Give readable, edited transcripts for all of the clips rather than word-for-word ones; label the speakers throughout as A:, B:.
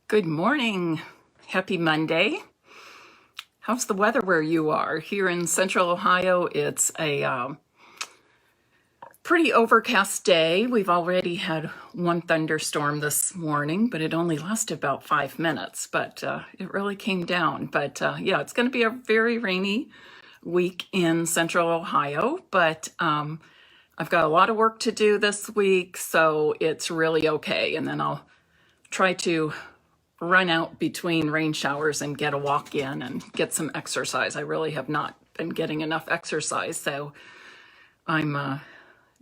A: Good morning. Happy Monday. How's the weather where you are? Here in Central Ohio, it's a pretty overcast day. We've already had one thunderstorm this morning, but it only lasted about 5 minutes, but it really came down. But yeah, it's going to be a very rainy week in Central Ohio, but I've got a lot of work to do this week, so it's really okay. And then I'll try to run out between rain showers and get a walk in and get some exercise. I really have not been getting enough exercise, so I'm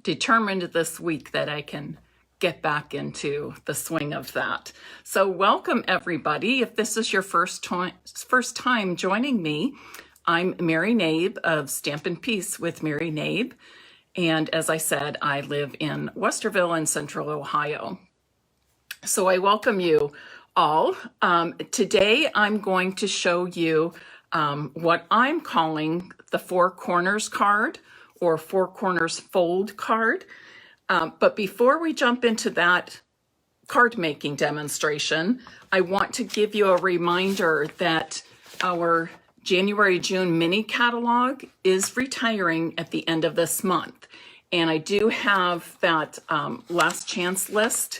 A: determined this week that I can get back into the swing of that. So welcome everybody. If this is your first time joining me, I'm Mary Knabe of Stampin' Peace with Mary Knabe. And as I said, I live in Westerville in Central Ohio. So I welcome you all. Today I'm going to show you what I'm calling the Four Corners card or Four Corners fold card. But before we jump into that card making demonstration, I want to give you a reminder that our January-June mini catalog is retiring at the end of this month. And I do have that last chance list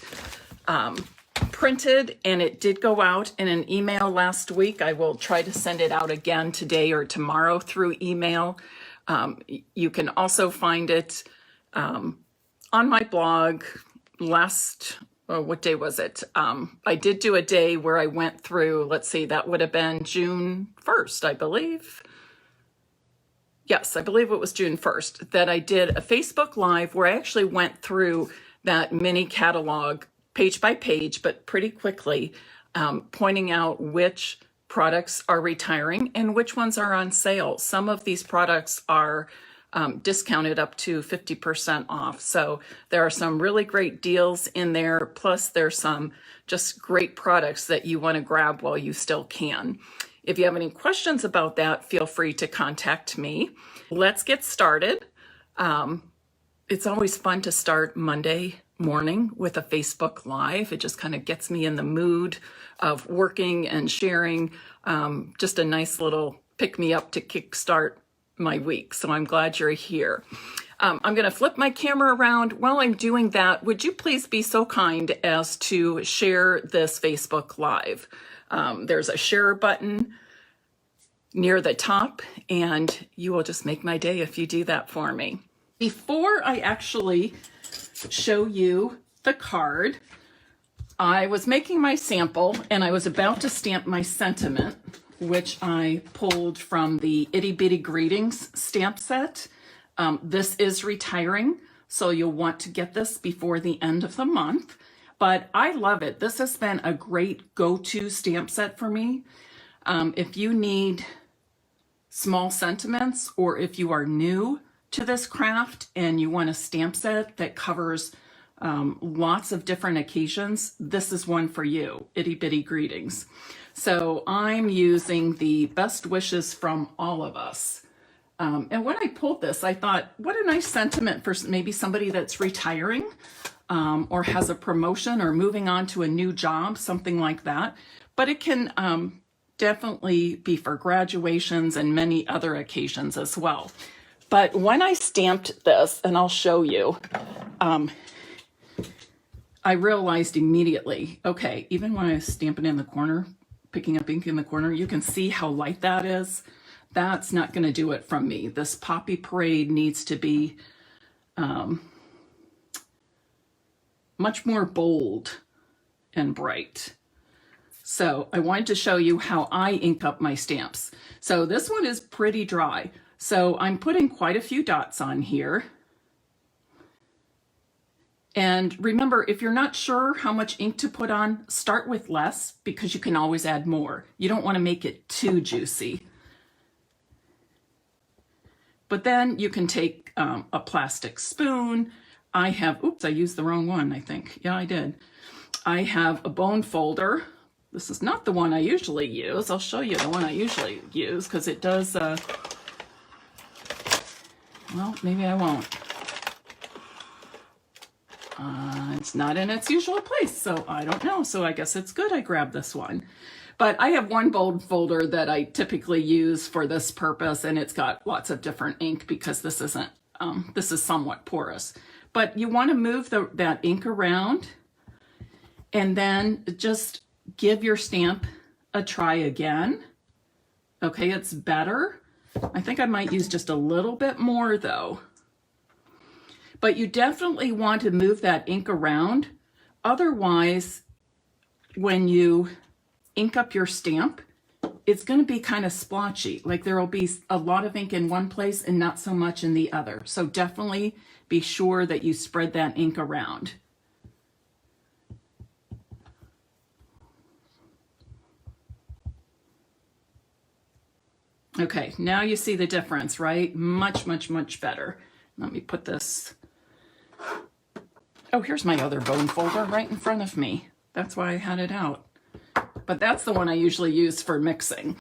A: printed, and it did go out in an email last week. I will try to send it out again today or tomorrow through email. You can also find it on my blog. What day was it? I did do a day where I went through, let's see, that would have been June 1st, I believe. Yes, I believe it was June 1st, that I did a Facebook Live where I actually went through that mini catalog page by page, but pretty quickly, pointing out which products are retiring and which ones are on sale. Some of these products are discounted up to 50% off. So there are some really great deals in there. Plus there's some just great products that you want to grab while you still can. If you have any questions about that, feel free to contact me. Let's get started. It's always fun to start Monday morning with a Facebook Live. It just kind of gets me in the mood of working and sharing. Just a nice little pick-me-up to kickstart my week. So I'm glad you're here. I'm going to flip my camera around. While I'm doing that, would you please be so kind as to share this Facebook Live? There's a share button near the top, and you will just make my day if you do that for me. Before I actually show you the card, I was making my sample and I was about to stamp my sentiment, which I pulled from the Itty Bitty Greetings stamp set. This is retiring, so you'll want to get this before the end of the month, but I love it. This has been a great go-to stamp set for me. If you need small sentiments, or if you are new to this craft and you want a stamp set that covers lots of different occasions, this is one for you, Itty Bitty Greetings. So I'm using the Best Wishes from All of Us. And when I pulled this, I thought, what a nice sentiment for maybe somebody that's retiring or has a promotion or moving on to a new job, something like that. But it can definitely be for graduations and many other occasions as well. But when I stamped this, and I'll show you, I realized immediately, okay, even when I was stamping in the corner, picking up ink in the corner, you can see how light that is. That's not going to do it from me. This Poppy Parade needs to be much more bold and bright. So I wanted to show you how I ink up my stamps. So this one is pretty dry. So I'm putting quite a few dots on here. And remember, if you're not sure how much ink to put on, start with less because you can always add more. You don't want to make it too juicy. But then you can take a plastic spoon. I have, oops, I used the wrong one, I think. Yeah, I did. I have a bone folder. This is not the one I usually use. I'll show you the one I usually use because it does, well, maybe I won't. It's not in its usual place, so I don't know. So I guess it's good I grabbed this one. But I have one bold folder that I typically use for this purpose, and it's got lots of different ink because this isn't, this is somewhat porous. But you want to move that ink around and then just give your stamp a try again. Okay, it's better. I think I might use just a little bit more though. But you definitely want to move that ink around. Otherwise, when you ink up your stamp, it's going to be kind of splotchy. Like there will be a lot of ink in one place and not so much in the other. So definitely be sure that you spread that ink around. Okay, now you see the difference, right? Much, much, much better. Let me put this. Oh, here's my other bone folder right in front of me. That's why I had it out. But that's the one I usually use for mixing,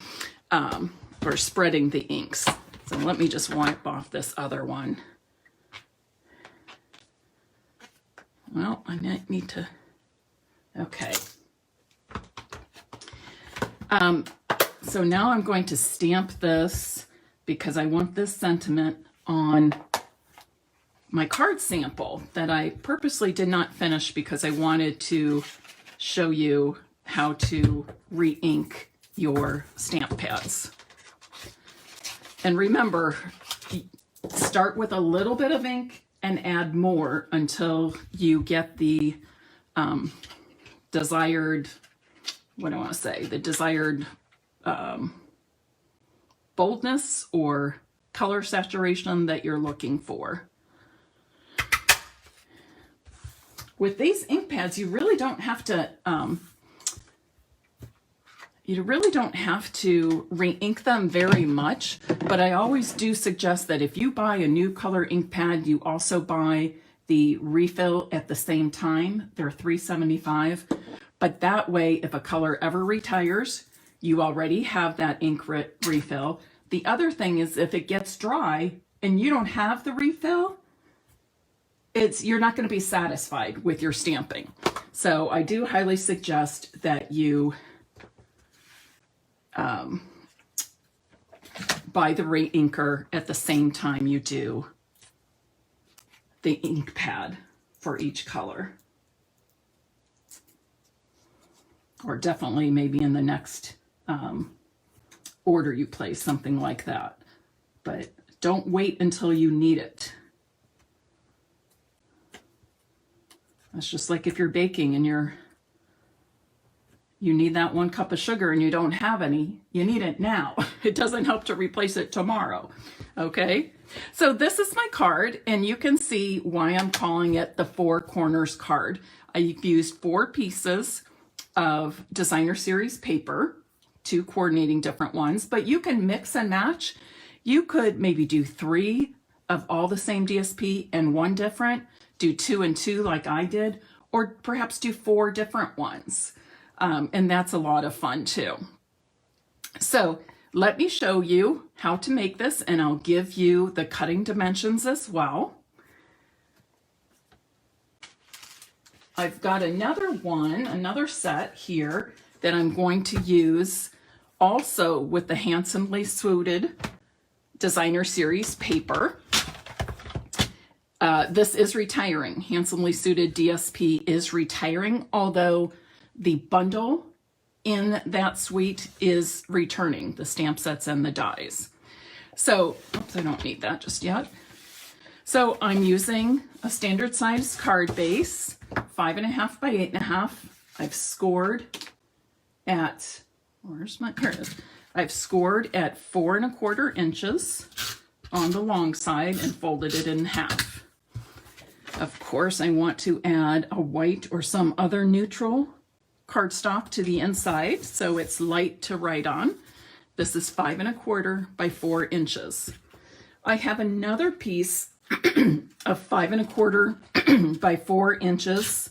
A: for spreading the inks. So let me just wipe off this other one. Well, I might need to, okay. So now I'm going to stamp this because I want this sentiment on my card sample that I purposely did not finish because I wanted to show you how to re-ink your stamp pads. And remember, start with a little bit of ink and add more until you get the desired, what do I want to say, the desired boldness or color saturation that you're looking for. With these ink pads, you really don't have to re-ink them very much, but I always do suggest that if you buy a new color ink pad, you also buy the refill at the same time. They're $3.75, but that way, if a color ever retires, you already have that ink refill. The other thing is if it gets dry and you don't have the refill, you're not going to be satisfied with your stamping. So I do highly suggest that you buy the re-inker at the same time you do the ink pad for each color. Or definitely maybe in the next order you place, something like that. But don't wait until you need it. That's just like if you're baking and you need that 1 cup of sugar and you don't have any, you need it now. It doesn't help to replace it tomorrow, okay? So this is my card, and you can see why I'm calling it the 4 corners card. I've used 4 pieces of designer series paper, 2 coordinating different ones, but you can mix and match. You could maybe do 3 of all the same DSP and 1 different, do 2 and 2 like I did, or perhaps do 4 different ones. And that's a lot of fun too. So let me show you how to make this, and I'll give you the cutting dimensions as well. I've got another set here that I'm going to use also with the handsomely suited designer series paper. This is retiring. Handsomely suited DSP is retiring, although the bundle in that suite is returning, the stamp sets and the dies. So, oops, I don't need that just yet. So I'm using a standard size card base, 5.5 by 8.5. I've scored at, here it is. I've scored at 4¼ inches on the long side and folded it in half. Of course, I want to add a white or some other neutral cardstock to the inside so it's light to write on. This is 5¼ by 4 inches. I have another piece of 5¼ by 4 inches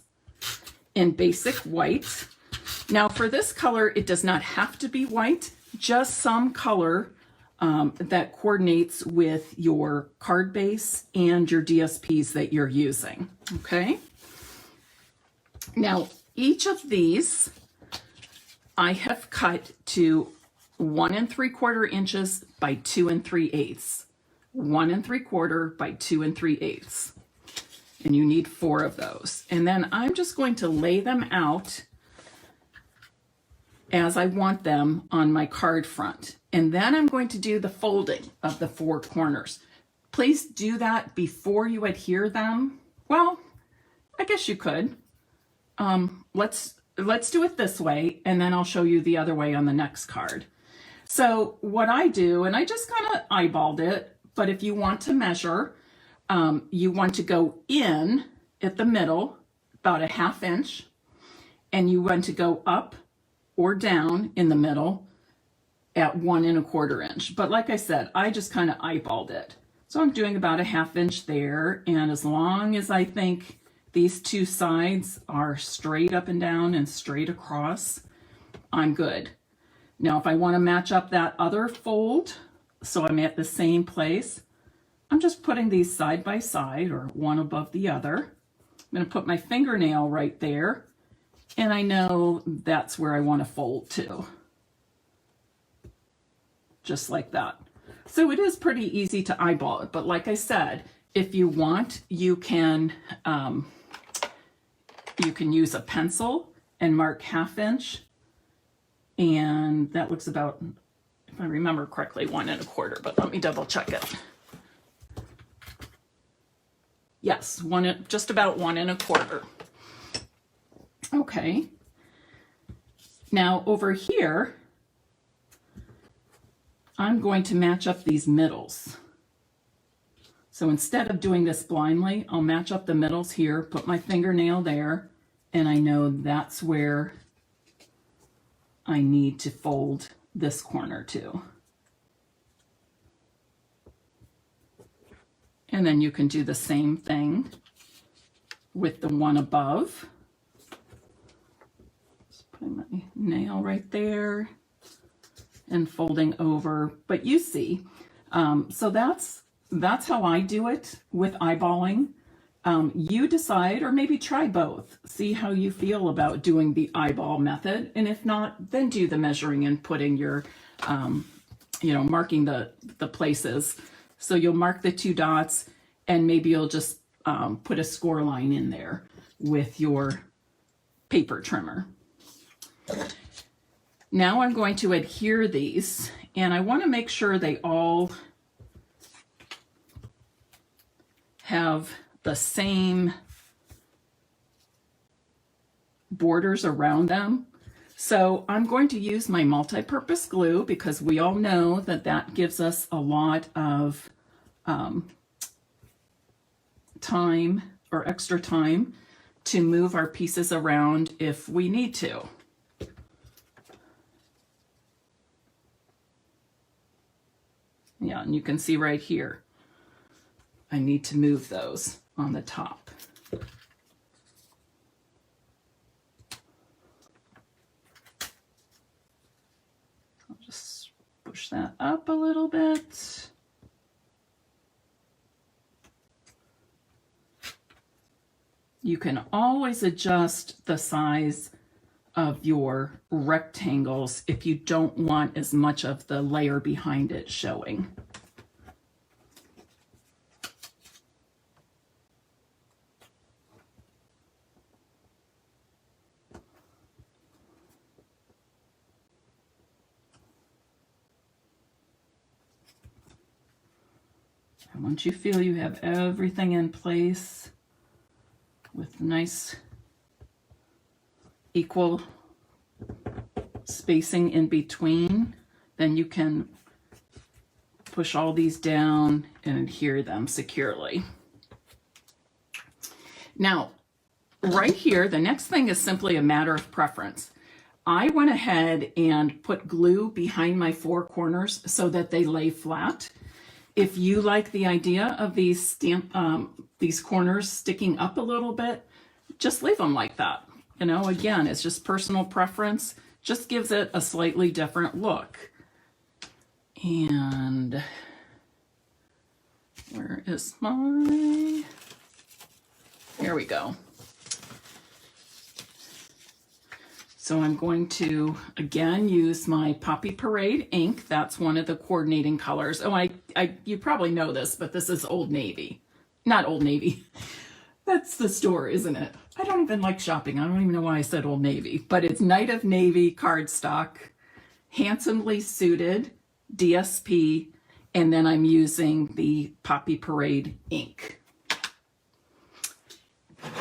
A: in basic white. Now for this color, it does not have to be white, just some color that coordinates with your card base and your DSPs that you're using, okay? Now, each of these I have cut to 1 3/4 inches by 2 3/8. 1 3/4 by 2 3/8. And you need 4 of those. And then I'm just going to lay them out as I want them on my card front. And then I'm going to do the folding of the 4 corners. Please do that before you adhere them. Well, I guess you could. Let's do it this way, and then I'll show you the other way on the next card. So what I do, and I just kind of eyeballed it, but if you want to measure, you want to go in at the middle about a 1/2 inch, and you want to go up or down in the middle at 1 1/4 inch. But like I said, I just kind of eyeballed it. So I'm doing about a 1/2 inch there, and as long as I think these 2 sides are straight up and down and straight across, I'm good. Now, if I want to match up that other fold, so I'm at the same place, I'm just putting these side by side or one above the other. I'm going to put my fingernail right there, and I know that's where I want to fold to. Just like that. So it is pretty easy to eyeball it, but like I said, if you want, you can use a pencil and mark 1/2 inch, and that looks about, if I remember correctly, 1 1/4, but let me double check it. Yes, just about 1 1/4. Okay. Now over here, I'm going to match up these middles. So instead of doing this blindly, I'll match up the middles here, put my fingernail there, and I know that's where I need to fold this corner to. And then you can do the same thing with the one above. Just putting my nail right there and folding over. But you see, so that's how I do it with eyeballing. You decide, or maybe try both. See how you feel about doing the eyeball method. And if not, then do the measuring and putting your, marking the places. So you'll mark the 2 dots, and maybe you'll just put a score line in there with your paper trimmer. Now I'm going to adhere these, and I want to make sure they all have the same borders around them. So I'm going to use my multi-purpose glue, because we all know that that gives us a lot of time, or extra time, to move our pieces around if we need to. Yeah, and you can see right here, I need to move those on the top. I'll just push that up a little bit. You can always adjust the size of your rectangles if you don't want as much of the layer behind it showing. And once you feel you have everything in place with nice equal spacing in between, then you can push all these down and adhere them securely. Now, right here, the next thing is simply a matter of preference. I went ahead and put glue behind my 4 corners so that they lay flat. If you like the idea of these corners sticking up a little bit, just leave them like that. Again, it's just personal preference. Just gives it a slightly different look. And where is my... Here we go. So I'm going to, again, use my Poppy Parade ink. That's one of the coordinating colors. Oh, you probably know this, but this is Old Navy. Not Old Navy. That's the store, isn't it? I don't even like shopping. I don't even know why I said Old Navy. But it's Night of Navy cardstock, handsomely suited, DSP, and then I'm using the Poppy Parade ink.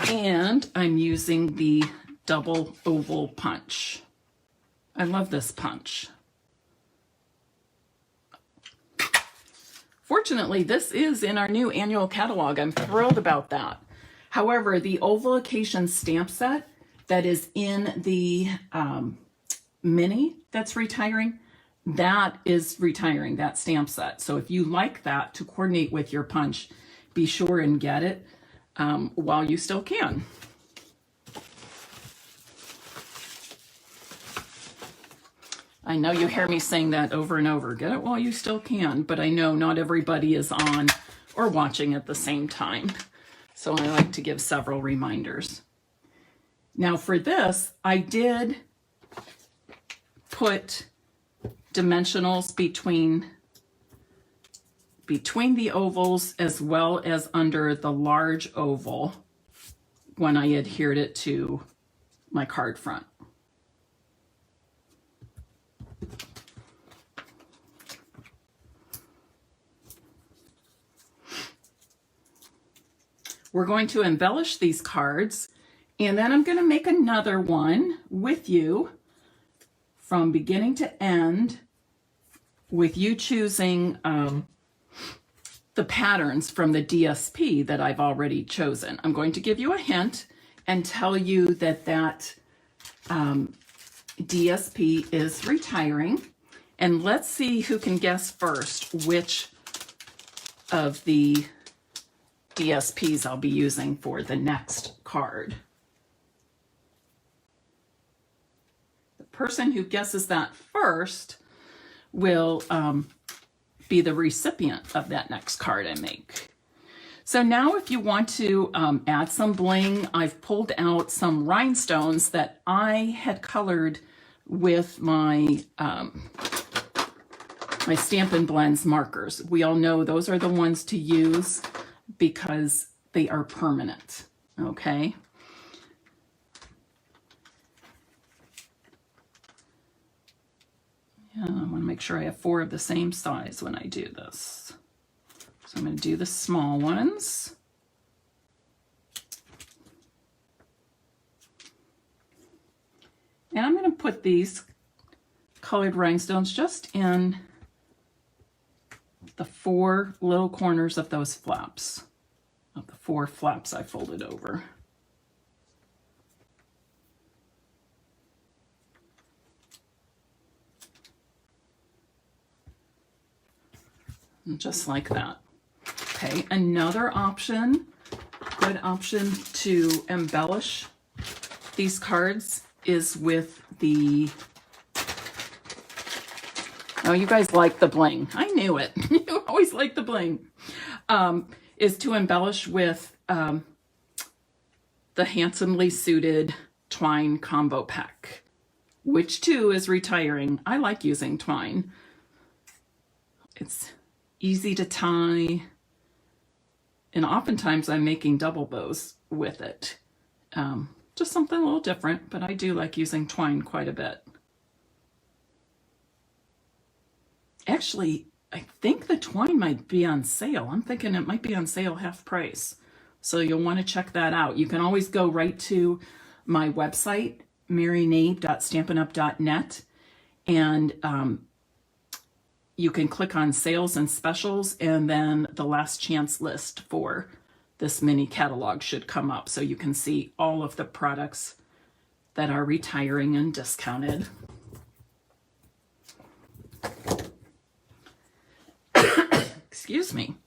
A: And I'm using the double oval punch. I love this punch. Fortunately, this is in our new annual catalog. I'm thrilled about that. However, the oval occasion stamp set that is in the mini that's retiring, that is retiring, that stamp set. So if you like that to coordinate with your punch, be sure and get it while you still can. I know you hear me saying that over and over, get it while you still can, but I know not everybody is on or watching at the same time. So I like to give several reminders. Now for this, I did put dimensionals between the ovals as well as under the large oval when I adhered it to my card front. We're going to embellish these cards, and then I'm going to make another one with you from beginning to end, with you choosing the patterns from the DSP that I've already chosen. I'm going to give you a hint and tell you that DSP is retiring. And let's see who can guess first which of the DSPs I'll be using for the next card. The person who guesses that first will be the recipient of that next card I make. So now if you want to add some bling, I've pulled out some rhinestones that I had colored with my my Stampin' Blends markers. We all know those are the ones to use because they are permanent, okay? Yeah, I want to make sure I have 4 of the same size when I do this. So I'm going to do the small ones. And I'm going to put these colored rhinestones just in the 4 little corners of those flaps, of the 4 flaps I folded over. And just like that. Okay, another option, good option to embellish these cards is with the, oh, you guys like the bling. I knew it. You always like the bling. Is to embellish with the handsomely suited twine combo pack, which too is retiring. I like using twine. It's easy to tie, and oftentimes I'm making double bows with it. Just something a little different, but I do like using twine quite a bit. Actually, I think the twine might be on sale. I'm thinking it might be on sale half price. So you'll want to check that out. You can always go right to my website, maryknabe.stampinup.net, and you can click on sales and specials, and then the last chance list for this mini catalog should come up, so you can see all of the products that are retiring and discounted. Excuse me.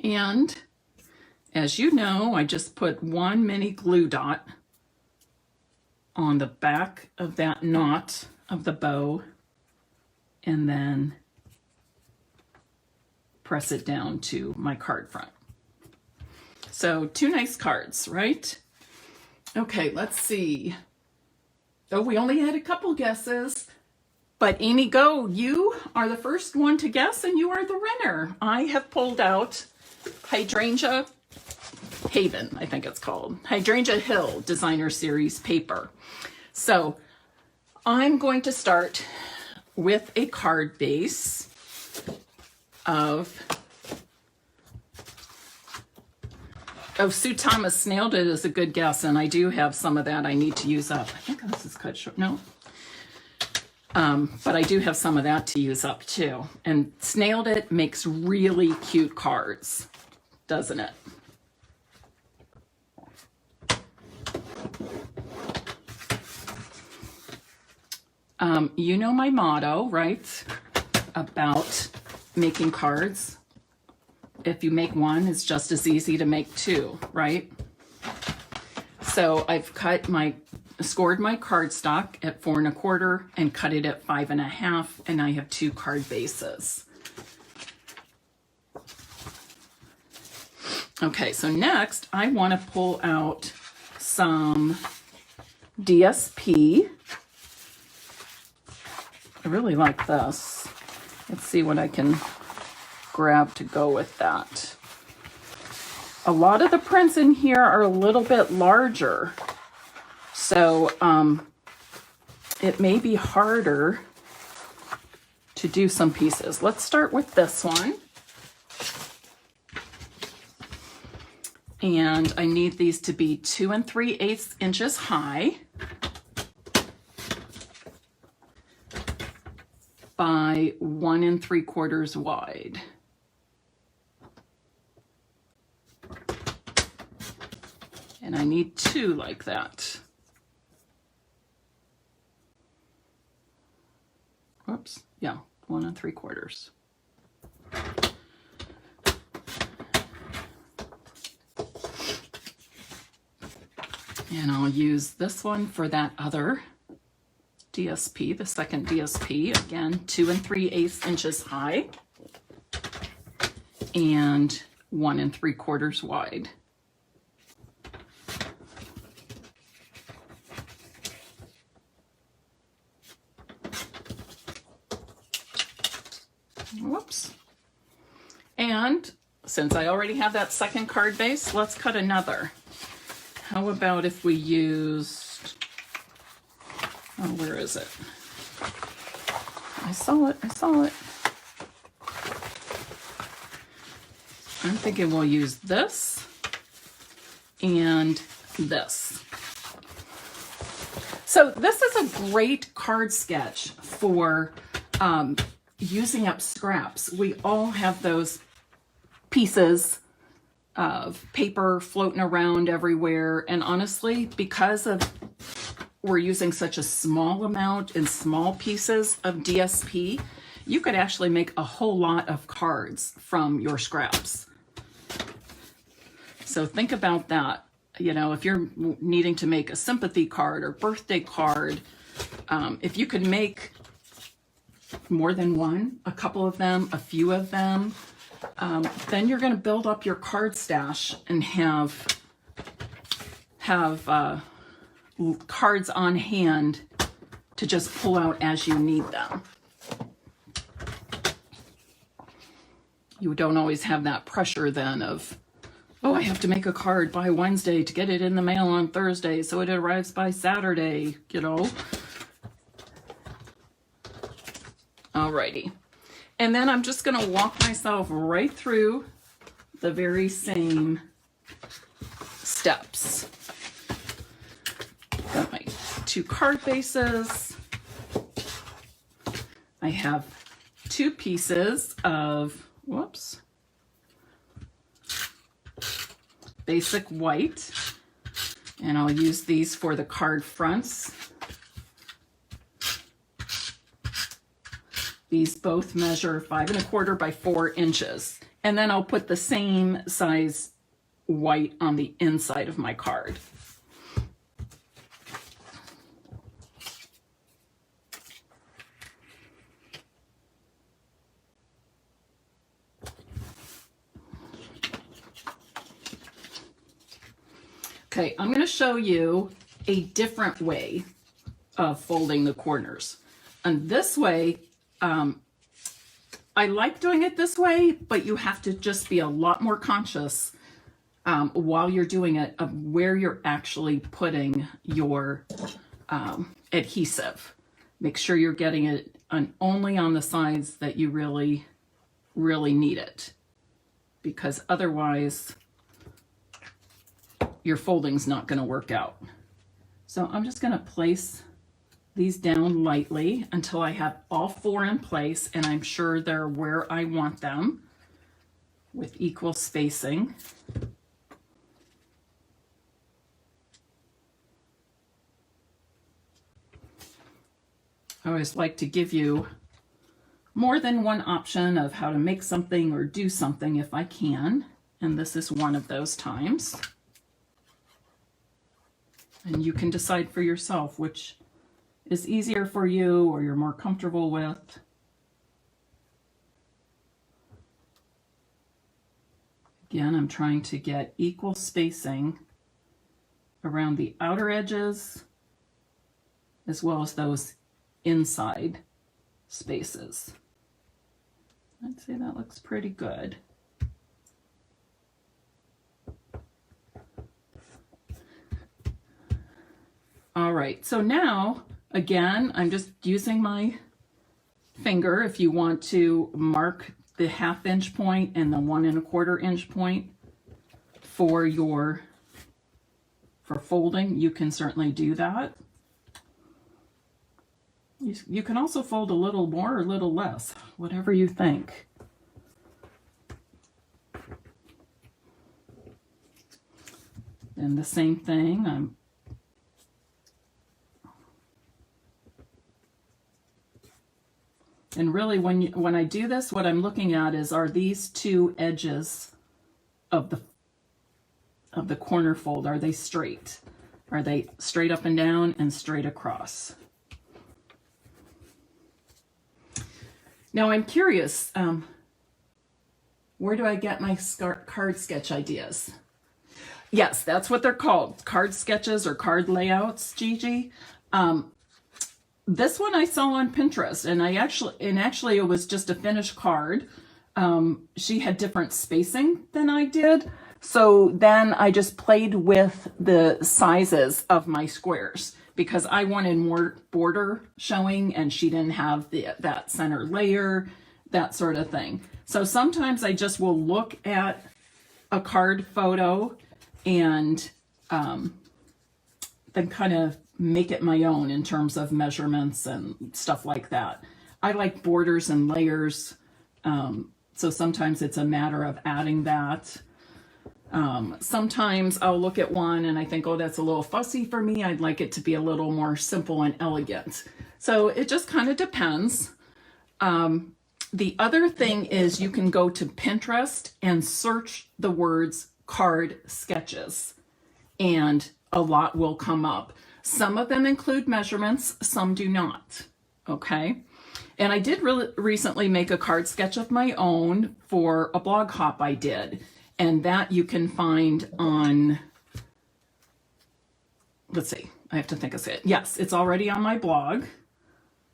A: And as you know, I just put 1 mini glue dot on the back of that knot of the bow, and then press it down to my card front. So 2 nice cards, right? Okay, let's see. Oh, we only had a couple guesses. But Amy, go. You are the first one to guess, and you are the winner. I have pulled out Hydrangea Haven, I think it's called. Hydrangea Hill Designer Series paper. So I'm going to start with a card base of Sue Thomas Snailed It is a good guess, and I do have some of that I need to use up. I think this is cut short. No. But I do have some of that to use up too. And Snailed It makes really cute cards, doesn't it? You know my motto, right? About making cards. If you make one, it's just as easy to make two, right? So I've scored my cardstock at 4 1/4 and cut it at 5 1/2, and I have 2 card bases. Okay, so next I want to pull out some DSP. I really like this. Let's see what I can grab to go with that. A lot of the prints in here are a little bit larger, so it may be harder to do some pieces. Let's start with this one. And I need these to be 2 3/8 inches high by 1 3/4 wide. And I need 2 like that. Whoops, yeah, 1 3/4. And I'll use this one for that other DSP, the second DSP. Again, 2 3/8 inches high and 1 3/4 wide. Whoops. And since I already have that second card base, let's cut another. How about if we used, oh, where is it? I saw it. I'm thinking we'll use this and this. So this is a great card sketch for using up scraps. We all have those pieces of paper floating around everywhere, and honestly, because of we're using such a small amount and small pieces of DSP, you could actually make a whole lot of cards from your scraps. So think about that. You know, if you're needing to make a sympathy card or birthday card, if you could make more than one, a couple of them, a few of them, then you're going to build up your card stash and have cards on hand to just pull out as you need them. You don't always have that pressure then of, oh, I have to make a card by Wednesday to get it in the mail on Thursday so it arrives by Saturday, you know. Alrighty. And then I'm just going to walk myself right through the very same steps. Got my 2 card bases. I have 2 pieces of, whoops, basic white. And I'll use these for the card fronts. These both measure 5 1/4 by 4 inches. And then I'll put the same size white on the inside of my card. Okay, I'm going to show you a different way of folding the corners. And this way, I like doing it this way, but you have to just be a lot more conscious while you're doing it of where you're actually putting your adhesive. Make sure you're getting it only on the sides that you really, really need it, because otherwise your folding's not going to work out. So I'm just going to place these down lightly until I have all 4 in place and I'm sure they're where I want them with equal spacing. I always like to give you more than one option of how to make something or do something if I can, and this is one of those times. And you can decide for yourself which is easier for you or you're more comfortable with. Again, I'm trying to get equal spacing around the outer edges as well as those inside spaces. I'd say that looks pretty good. All right, so now, again, I'm just using my finger. If you want to mark the 1/2 inch point and the 1 1/4 inch point for folding, you can certainly do that. You can also fold a little more or a little less, whatever you think. And the same thing, and really when I do this, what I'm looking at is, are these 2 edges of the corner fold, are they straight? Are they straight up and down and straight across? Now I'm curious, where do I get my card sketch ideas? Yes, that's what they're called, card sketches or card layouts, Gigi. This one I saw on Pinterest, and actually it was just a finished card. She had different spacing than I did, so then I just played with the sizes of my squares because I wanted more border showing and she didn't have that center layer, that sort of thing. So sometimes I just will look at a card photo and then kind of make it my own in terms of measurements and stuff like that. I like borders and layers, so sometimes it's a matter of adding that. Sometimes I'll look at one and I think, oh, that's a little fussy for me. I'd like it to be a little more simple and elegant. So it just kind of depends. The other thing is you can go to Pinterest and search the words card sketches, and a lot will come up. Some of them include measurements, some do not, okay? And I did recently make a card sketch of my own for a blog hop I did, and that you can find on, let's see, I have to think of it. Yes, it's already on my blog.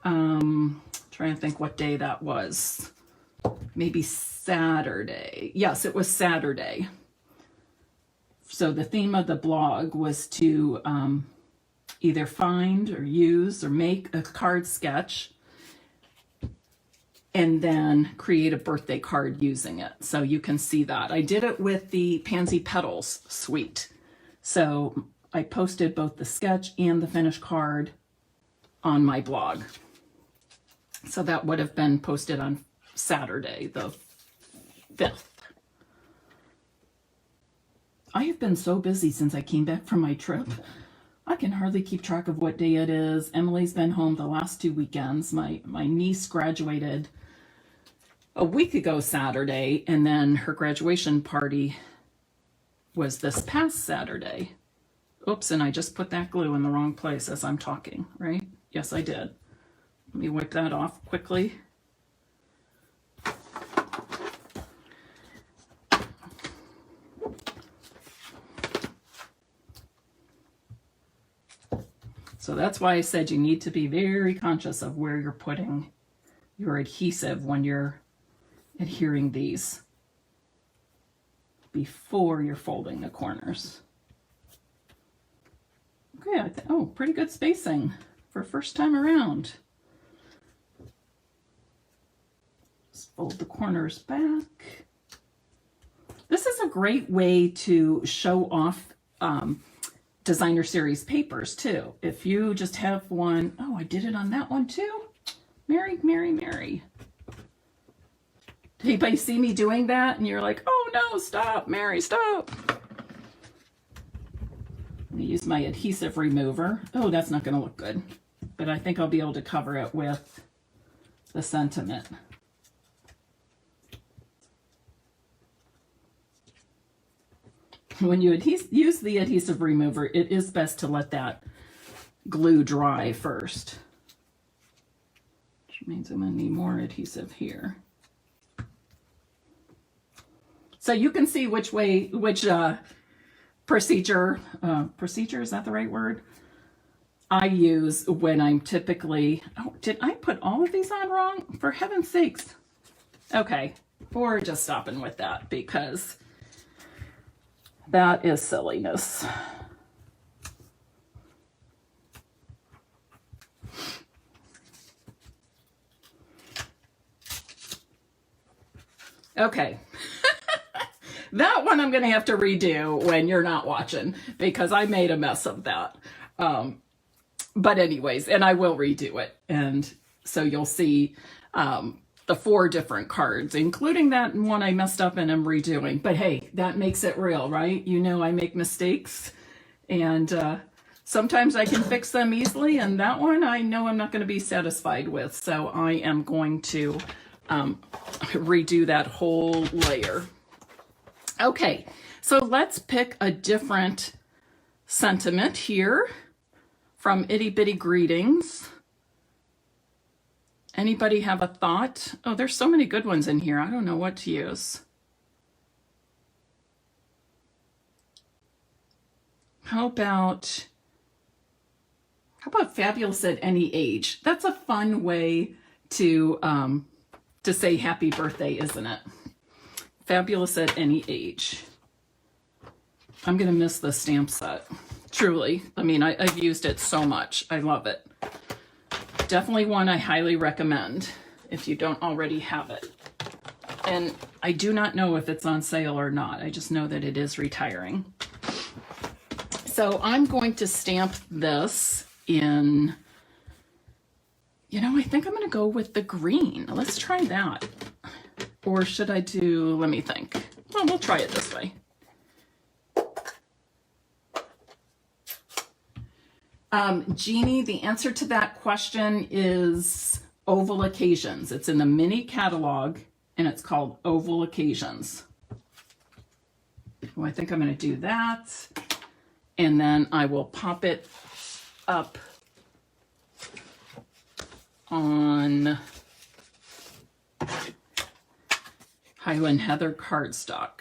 A: Trying to think what day that was. Maybe Saturday. Yes, it was Saturday. So the theme of the blog was to either find or use or make a card sketch and then create a birthday card using it. So you can see that. I did it with the Pansy Petals suite. So I posted both the sketch and the finished card on my blog. So that would have been posted on Saturday, the 5th. I have been so busy since I came back from my trip. I can hardly keep track of what day it is. Emily's been home the last 2 weekends. My niece graduated a week ago Saturday, and then her graduation party was this past Saturday. Oops, and I just put that glue in the wrong place as I'm talking, right? Yes, I did. Let me wipe that off quickly. that's why I said you need to be very conscious of where you're putting your adhesive when you're adhering these before you're folding the corners. Okay, oh, pretty good spacing for first time around. Just fold the corners back. This is a great way to show off designer series papers too. If you just have one, oh, I did it on that one too. Mary, Mary, Mary. Did anybody see me doing that? And you're like, oh no, stop, Mary, stop. I'm gonna use my adhesive remover. Oh, that's not gonna look good, but I think I'll be able to cover it with the sentiment. When you use the adhesive remover, it is best to let that glue dry first. Which means I'm gonna need more adhesive here. So you can see which procedure, is that the right word? I use when I'm typically, oh, did I put all of these on wrong? For heaven's sakes. Okay, we're just stopping with that because that is silliness. Okay. That one I'm going to have to redo when you're not watching because I made a mess of that. But anyways, and I will redo it. And so you'll see the 4 different cards, including that one I messed up and I'm redoing. But hey, that makes it real, right? You know I make mistakes and sometimes I can fix them easily. And that one I know I'm not going to be satisfied with. So I am going to redo that whole layer. Okay, so let's pick a different sentiment here from Itty Bitty Greetings. Anybody have a thought? Oh, there's so many good ones in here. I don't know what to use. How about fabulous at any age? That's a fun way to say happy birthday, isn't it? Fabulous at any age. I'm going to miss the stamp set. Truly. I mean, I've used it so much. I love it. Definitely one I highly recommend if you don't already have it. And I do not know if it's on sale or not. I just know that it is retiring. So I'm going to stamp this in, you know, I think I'm going to go with the green. Let's try that. Or should I do, let me think. Well, we'll try it this way. Jeannie, the answer to that question is Oval Occasions. It's in the mini catalog and it's called Oval Occasions. Well, I think I'm going to do that. And then I will pop it up on Highland Heather cardstock.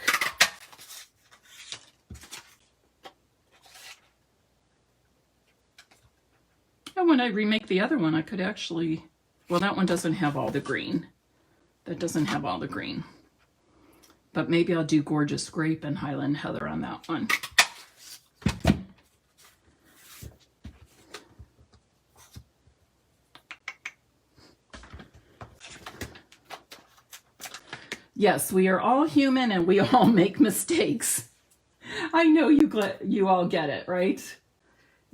A: And when I remake the other one, I could actually, well, that one doesn't have all the green. That doesn't have all the green. But maybe I'll do Gorgeous Grape and Highland Heather on that one. Yes, we are all human and we all make mistakes. I know you all get it, right?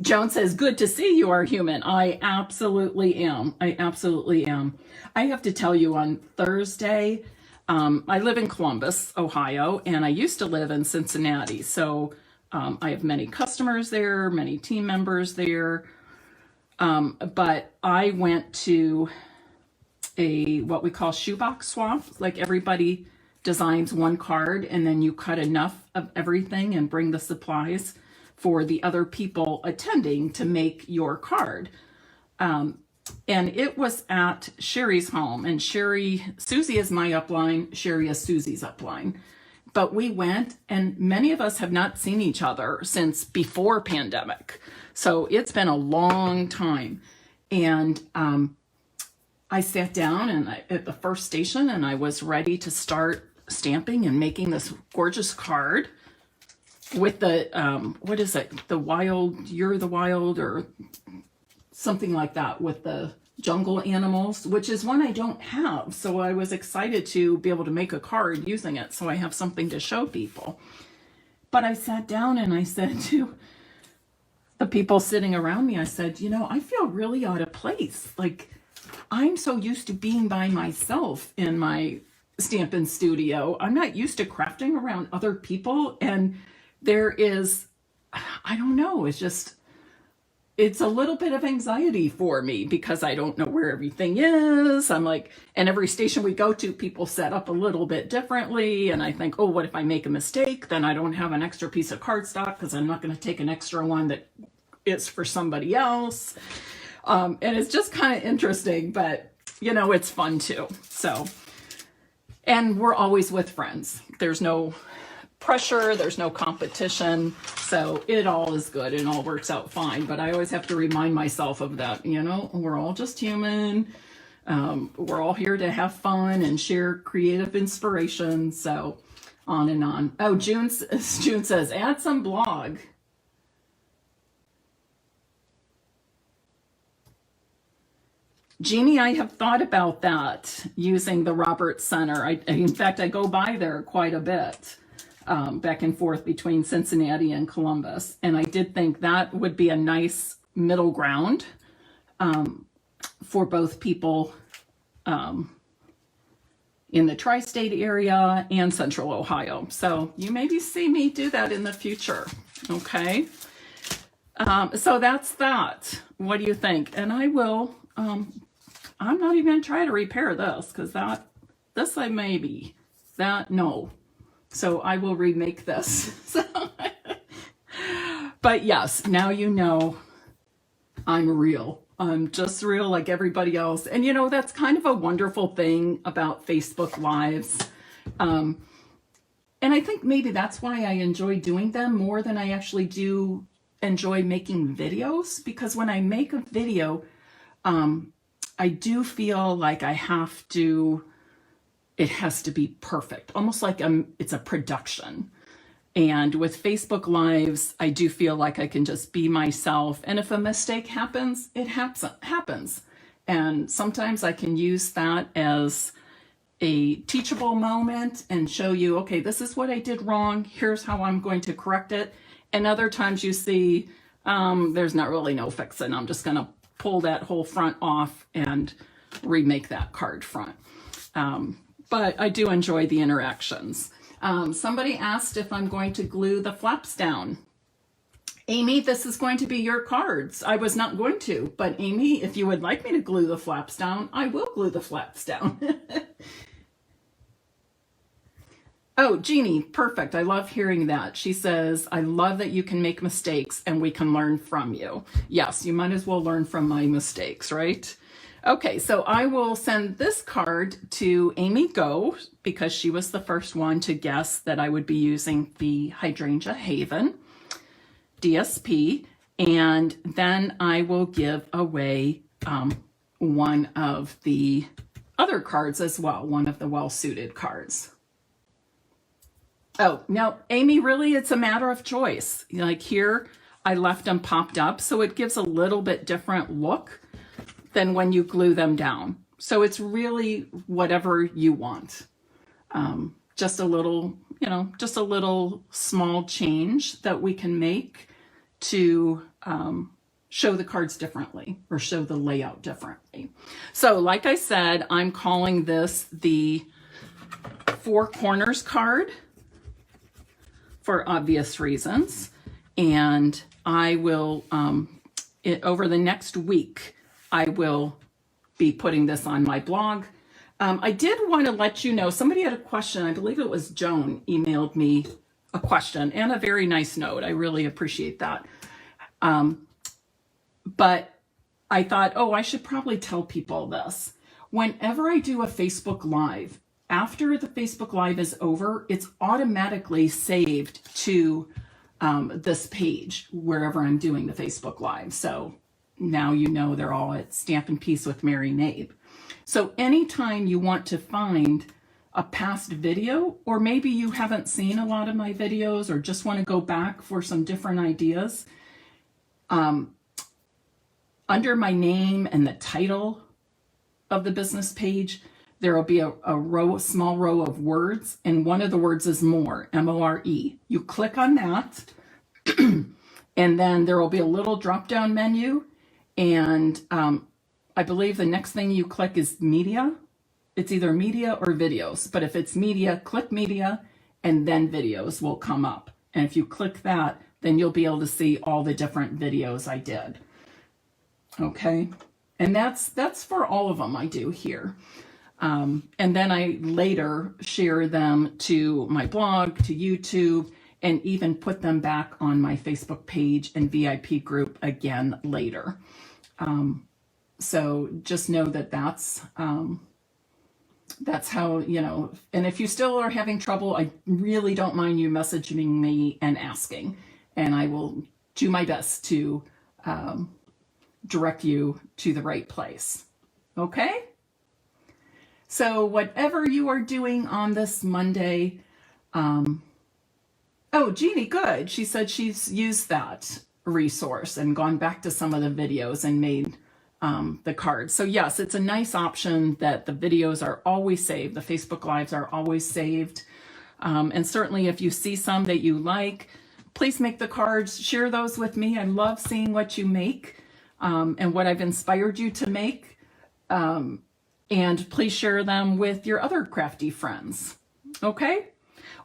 A: Joan says, good to see you are human. I absolutely am. I absolutely am. I have to tell you, on Thursday, I live in Columbus, Ohio, and I used to live in Cincinnati. So I have many customers there, many team members there. But I went to what we call shoebox swap. Like everybody designs one card and then you cut enough of everything and bring the supplies for the other people attending to make your card. And it was at Sherry's home, and Susie is my upline, Sherry is Susie's upline. But we went, and many of us have not seen each other since before pandemic. So it's been a long time. And I sat down at the first station, and I was ready to start stamping and making this gorgeous card with the, what is it? The wild, you're the wild, or something like that, with the jungle animals, which is one I don't have. So I was excited to be able to make a card using it, so I have something to show people. But I sat down and I said to the people sitting around me, I said, you know, I feel really out of place. Like, I'm so used to being by myself in my Stampin' studio. I'm not used to crafting around other people. And there is, I don't know, it's a little bit of anxiety for me because I don't know where everything is. I'm like, and every station we go to, people set up a little bit differently. And I think, oh, what if I make a mistake? Then I don't have an extra piece of cardstock because I'm not going to take an extra one that is for somebody else. And it's just kind of interesting, but you know, it's fun too. So, and we're always with friends. There's no pressure, there's no competition, so it all is good and all works out fine. But I always have to remind myself of that, you know, we're all just human. We're all here to have fun and share creative inspiration. So on and on. Oh, June says, add some blog. Jeannie, I have thought about that, using the Roberts Center. In fact, I go by there quite a bit. Back and forth between Cincinnati and Columbus. And I did think that would be a nice middle ground for both people in the tri-state area and Central Ohio. So you maybe see me do that in the future. Okay. So that's that. What do you think? And I will, I'm not even gonna try to repair this, because this I maybe, that no. So I will remake this. But yes, now you know I'm real. I'm just real like everybody else. And you know, that's kind of a wonderful thing about Facebook Lives. And I think maybe that's why I enjoy doing them more than I actually do enjoy making videos. Because when I make a video, I do feel like it has to be perfect, almost like it's a production. And with Facebook Lives, I do feel like I can just be myself. And if a mistake happens, it happens. And sometimes I can use that as a teachable moment and show you, okay, this is what I did wrong. Here's how I'm going to correct it. And other times you see, there's not really no fixing. I'm just going to pull that whole front off and remake that card front. But I do enjoy the interactions. Somebody asked if I'm going to glue the flaps down. Amy, this is going to be your cards. I was not going to, but Amy, if you would like me to glue the flaps down, I will glue the flaps down. Oh, Jeannie, perfect. I love hearing that. She says, I love that you can make mistakes and we can learn from you. Yes, you might as well learn from my mistakes, right? Okay, so I will send this card to Amy Go, because she was the first one to guess that I would be using the Hydrangea Haven DSP. And then I will give away one of the other cards as well, one of the well-suited cards. Oh, now, Amy, really, it's a matter of choice. Like here, I left them popped up, so it gives a little bit different look than when you glue them down. So it's really whatever you want. Just a little, you know, just a little small change that we can make to show the cards differently or show the layout differently. So like I said, I'm calling this the Four Corners card for obvious reasons. And I will, over the next week, I will be putting this on my blog. I did want to let you know, somebody had a question. I believe it was Joan emailed me a question and a very nice note. I really appreciate that. But I thought, oh, I should probably tell people this. Whenever I do a Facebook Live, after the Facebook Live is over, it's automatically saved to this page wherever I'm doing the Facebook Live. So now you know they're all at Stampin' Peace with Mary Knabe. So anytime you want to find a past video, or maybe you haven't seen a lot of my videos or just want to go back for some different ideas, under my name and the title of the business page, there will be a small row of words, and one of the words is more, M-O-R-E. You click on that, and then there will be a little drop-down menu, and I believe the next thing you click is media. It's either media or videos, but if it's media, click media, and then videos will come up. And if you click that, then you'll be able to see all the different videos I did. Okay, and that's for all of them I do here. And then I later share them to my blog, to YouTube, and even put them back on my Facebook page and VIP group again later. So just know that that's how, you know, and if you still are having trouble, I really don't mind you messaging me and asking, and I will do my best to direct you to the right place. Okay? So whatever you are doing on this Monday, oh, Jeannie, good. She said she's used that resource and gone back to some of the videos and made the cards. So yes, it's a nice option that the videos are always saved. The Facebook Lives are always saved. And certainly if you see some that you like, please make the cards, share those with me. I love seeing what you make and what I've inspired you to make. And please share them with your other crafty friends. Okay?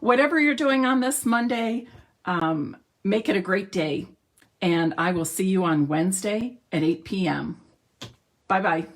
A: Whatever you're doing on this Monday, make it a great day. And I will see you on Wednesday at 8 p.m. Bye-bye.